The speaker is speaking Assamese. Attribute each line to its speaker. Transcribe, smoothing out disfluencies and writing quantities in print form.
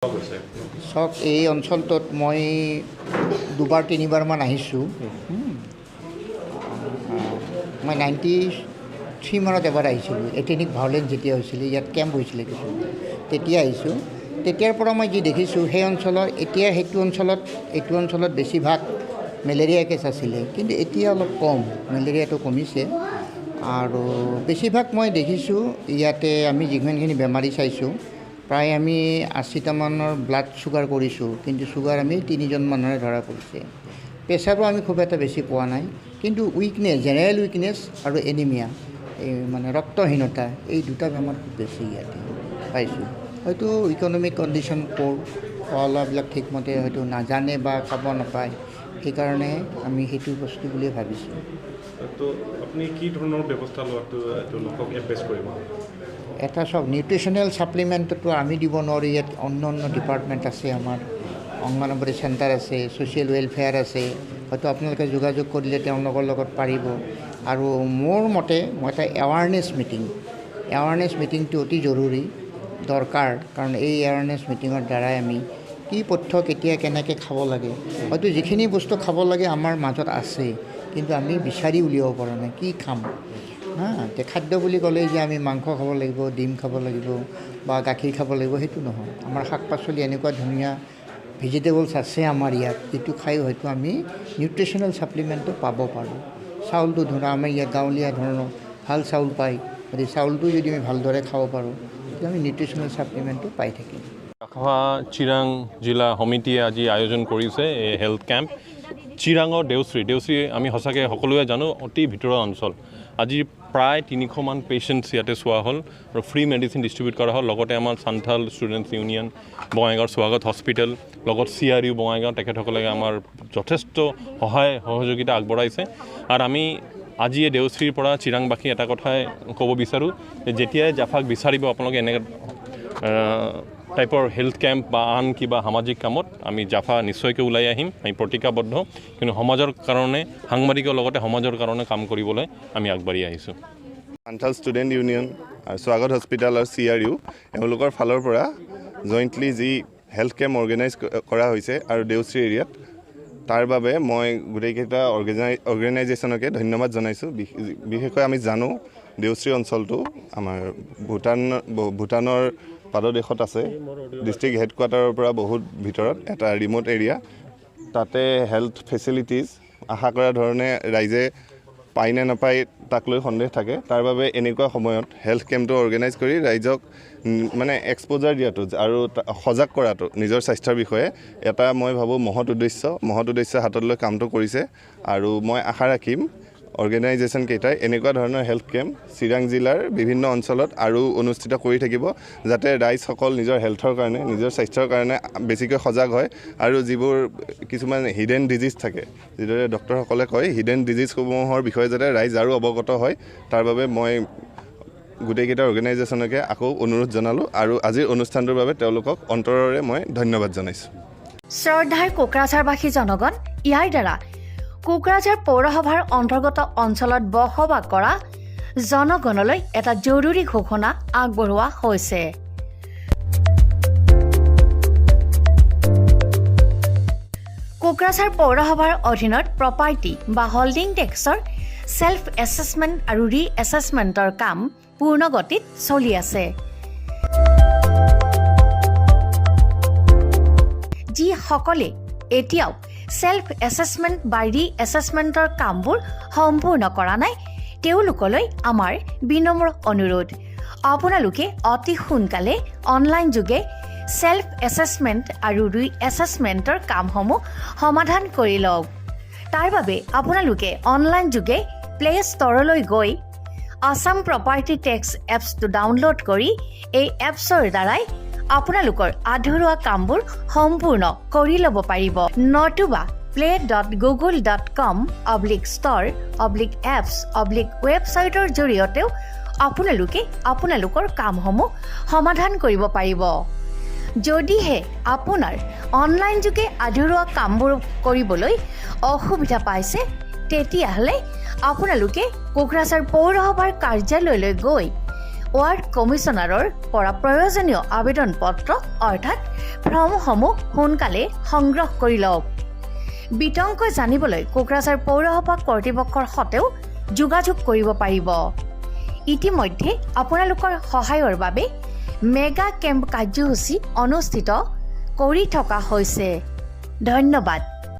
Speaker 1: চাওক এই অঞ্চলটোত মই দুবাৰ তিনিবাৰমান আহিছোঁ। মই 93 মানত এবাৰ আহিছিলোঁ, এথেনিক ভায়োলেন্স যেতিয়া হৈছিলে, ইয়াত কেম্প হৈছিলে কিছু, তেতিয়া আহিছোঁ। তেতিয়াৰ পৰা মই যি দেখিছোঁ সেই অঞ্চলৰ এতিয়া এইটো অঞ্চলত বেছিভাগ মেলেৰিয়া কেছ আছিলে, কিন্তু এতিয়া অলপ কম, মেলেৰিয়াটো কমিছে। আৰু বেছিভাগ মই দেখিছোঁ ইয়াতে আমি যিমানখিনি বেমাৰী চাইছোঁ প্ৰায় আমি 80টামানৰ ব্লাড চুগাৰ কৰিছোঁ, কিন্তু চুগাৰ আমি 3জন মানুহৰে ধৰা পৰিছে। প্ৰেছাৰো আমি খুব এটা বেছি পোৱা নাই, কিন্তু উইকনেছ, জেনেৰেল উইকনেছ আৰু এনিমিয়া, এই মানে ৰক্তহীনতা, এই দুটা বেমাৰ খুব বেছি ইয়াতে পাইছোঁ। হয়তো ইকনমিক কণ্ডিশ্যন প'ৰ, খোৱা লোৱাবিলাক ঠিকমতে হয়তো নাজানে বা খাব নাপায়, সেইকাৰণে আমি সেইটো বস্তু বুলিয়ে ভাবিছোঁ।
Speaker 2: তো আপুনি কি ধৰণৰ ব্যৱস্থা লোৱাটো তেওঁলোকক এডভাইচ কৰিব?
Speaker 1: এটা চাওক, নিউট্ৰিশ্যনেল ছাপ্লিমেণ্টতো আমি দিব নোৱাৰোঁ, ইয়াত অন্য ডিপাৰ্টমেণ্ট আছে, আমাৰ অংগনবাড়ী চেণ্টাৰ আছে, ছ'চিয়েল ৱেলফেয়াৰ আছে, হয়তো আপোনালোকে যোগাযোগ কৰিলে তেওঁলোকৰ লগত পাৰিব। আৰু মোৰ মতে মই এটা এৱাৰনেছ মিটিংটো অতি জৰুৰী দৰকাৰ, কাৰণ এই এৱাৰনেছ মিটিঙৰ দ্বাৰাই আমি কি পথ্য কেতিয়া কেনেকৈ খাব লাগে, হয়তো যিখিনি বস্তু খাব লাগে আমাৰ মাজত আছে, কিন্তু আমি বিচাৰি উলিয়াব পৰা নাই কি খাম। এতিয়া খাদ্য বুলি ক'লেই যে আমি মাংস খাব লাগিব, ডিম খাব লাগিব বা গাখীৰ খাব লাগিব, সেইটো নহয়। আমাৰ শাক পাচলি এনেকুৱা ধুনীয়া ভেজিটেবলছ আছে আমাৰ ইয়াত, যিটো খাই হয়তো আমি নিউট্ৰিশ্যনেল ছাপ্লিমেণ্টটো পাব পাৰোঁ। চাউলটো ধৰা আমাৰ ইয়াত গাঁৱলীয়া ধৰণৰ ভাল চাউল পায়, গতিকে চাউলটো যদি আমি ভালদৰে খাব পাৰোঁ তেতিয়া আমি নিউট্ৰিশ্যনেল ছাপ্লিমেণ্টটো পাই থাকিম।
Speaker 2: ৰাখোৱা চিৰাং জিলা সমিতিয়ে আজি আয়োজন কৰিছে এই হেল্থ কেম্প। চিৰাঙৰ দেউশ্ৰী আমি সঁচাকৈ সকলোৱে জানো অতি ভিতৰুৱা অঞ্চল। আজি প্ৰায় 300মান পেচেণ্টছ ইয়াতে চোৱা হ'ল আৰু ফ্ৰী মেডিচিন ডিষ্ট্ৰিবিউট কৰা হ'ল। লগতে আমাৰ সান্থাল ষ্টুডেণ্টছ ইউনিয়ন বঙাইগাঁৱৰ স্বাগত হস্পিটেল, লগত CRU বঙাইগাঁও, তেখেতসকলে আমাৰ যথেষ্ট সহযোগিতা আগবঢ়াইছে। আৰু আমি আজি এই দেউশ্ৰীৰ পৰা চিৰাংবাসী এটা কথাই ক'ব বিচাৰোঁ যে যেতিয়াই জাফাক বিচাৰিব আপোনালোকে এনেকৈ টাইপৰ হেল্থ কেম্প বা আন কিবা সামাজিক কামত আমি জাফা নিশ্চয়কৈ ওলাই আহিম, আমি প্ৰতিজ্ঞাবদ্ধ। কিন্তু সমাজৰ কাৰণে, সাংবাদিকৰ লগতে সমাজৰ কাৰণে কাম কৰিবলৈ আমি আগবাঢ়ি আহিছোঁ।
Speaker 3: সান্থাল ষ্টুডেণ্ট ইউনিয়ন আৰু স্বাগত হস্পিটেল আৰু CRU এওঁলোকৰ ফালৰ পৰা জইণ্টলি যি হেল্থ কেম্প অৰ্গেনাইজ কৰা হৈছে আৰু দেউশ্ৰী এৰিয়াত, তাৰ বাবে মই গোটেইকেইটা অৰ্গেনাইজেশ্যনকে ধন্যবাদ জনাইছোঁ। বিশেষকৈ আমি জানো দেউশ্ৰী অঞ্চলটো আমাৰ ভূটানৰ পাদদেশত আছে, ডিষ্ট্ৰিক্ট হেডকোৱাৰ্টাৰৰ পৰা বহুত ভিতৰত এটা ৰিম'ট এৰিয়া। তাতে হেল্থ ফেচিলিটিজ আশা কৰা ধৰণে ৰাইজে পায় নে নাপায় তাক লৈ সন্দেহ থাকে। তাৰ বাবে এনেকুৱা সময়ত হেল্থ কেম্পটো অৰ্গেনাইজ কৰি ৰাইজক মানে এক্সপ'জাৰ দিয়াটো আৰু সজাগ কৰাটো নিজৰ স্বাস্থ্যৰ বিষয়ে এটা মই ভাবোঁ মহৎ উদ্দেশ্য হাতত লৈ কামটো কৰিছে। আৰু মই আশা ৰাখিম অৰ্গেনাইজেশ্যন কেইটাই এনেকুৱা ধৰণৰ হেল্থ কেম্প চিৰাং জিলাৰ বিভিন্ন অঞ্চলত আৰু অনুষ্ঠিত কৰি থাকিব, যাতে ৰাইজসকল নিজৰ হেল্থৰ কাৰণে, নিজৰ স্বাস্থ্যৰ কাৰণে বেছিকৈ সজাগ হয়। আৰু যিবোৰ কিছুমান হিডেন ডিজিজ থাকে, যিদৰে ডক্টৰসকলে কয়, হিডেন ডিজিজসমূহৰ বিষয়ে যাতে ৰাইজ আৰু অৱগত হয়, তাৰ বাবে মই গোটেইকেইটা অৰ্গেনাইজেশ্যনকে আকৌ অনুৰোধ জনালোঁ। আৰু আজিৰ অনুষ্ঠানটোৰ বাবে তেওঁলোকক অন্তৰেৰে মই ধন্যবাদ জনাইছোঁ।
Speaker 4: শ্ৰদ্ধাৰ কোকৰাঝাৰবাসী জনগণ, ইয়াৰ দ্বাৰা কোকৰাঝাৰ পৌৰসভাৰ অন্তৰ্গত অঞ্চলত বসবাস কৰা জনগণলৈ এটা জৰুৰী ঘোষণা আগবঢ়োৱা হৈছে। কোকৰাঝাৰ পৌৰসভাৰ অধীনত প্ৰপাৰ্টি বা হল্ডিং টেক্সৰ ছেল্ফ এছেছমেণ্ট আৰু ৰি-এছেছমেণ্টৰ কাম পূৰ্ণ গতিত চলি আছে। যিসকলে এতিয়াও ছেল্ফ এছেছমেণ্ট বা ৰি-এছেছমেণ্টৰ কামবোৰ সম্পূৰ্ণ কৰা নাই, তেওঁলোকলৈ আমাৰ বিনম্ৰ অনুৰোধ, আপোনালোকে অতি সোনকালে অনলাইন যোগে ছেল্ফ এছেছমেণ্ট আৰু ৰি-এছেছমেণ্টৰ কামসমূহ সমাধান কৰি লওক। তাৰ বাবে আপোনালোকে অনলাইন যোগে প্লে ষ্ট'ৰলৈ গৈ আছাম প্ৰপাৰ্টি টেক্স এপছটো ডাউনলোড কৰি এই এপছৰ দ্বাৰাই আপোনালোকৰ আধৰুৱা কামবোৰ সম্পূৰ্ণ কৰি ল'ব পাৰিব। নতুবা play.google.com/store/apps/ৱেবছাইটৰ জৰিয়তেও আপোনালোকে আপোনালোকৰ কামসমূহ সমাধান কৰিব পাৰিব। যদিহে আপোনাৰ অনলাইন যোগে আধৰুৱা কামবোৰ কৰিবলৈ অসুবিধা পাইছে, তেতিয়াহ'লে আপোনালোকে কোকৰাঝাৰ পৌৰসভাৰ কাৰ্যালয়লৈ গৈ ৱাৰ্ড কমিছনাৰৰ পৰা প্ৰয়োজনীয় আবেদন পত্ৰ অৰ্থাৎ ফৰ্মসমূহ সোনকালে সংগ্ৰহ কৰি লওক। বিতংকৈ জানিবলৈ কোকৰাঝাৰ পৌৰসভা কৰ্তৃপক্ষৰ সৈতেও যোগাযোগ কৰিব পাৰিব। ইতিমধ্যে আপোনালোকৰ সহায়ৰ বাবে মেগা কেম্প কাৰ্যসূচী অনুষ্ঠিত কৰি থকা হৈছে। ধন্যবাদ।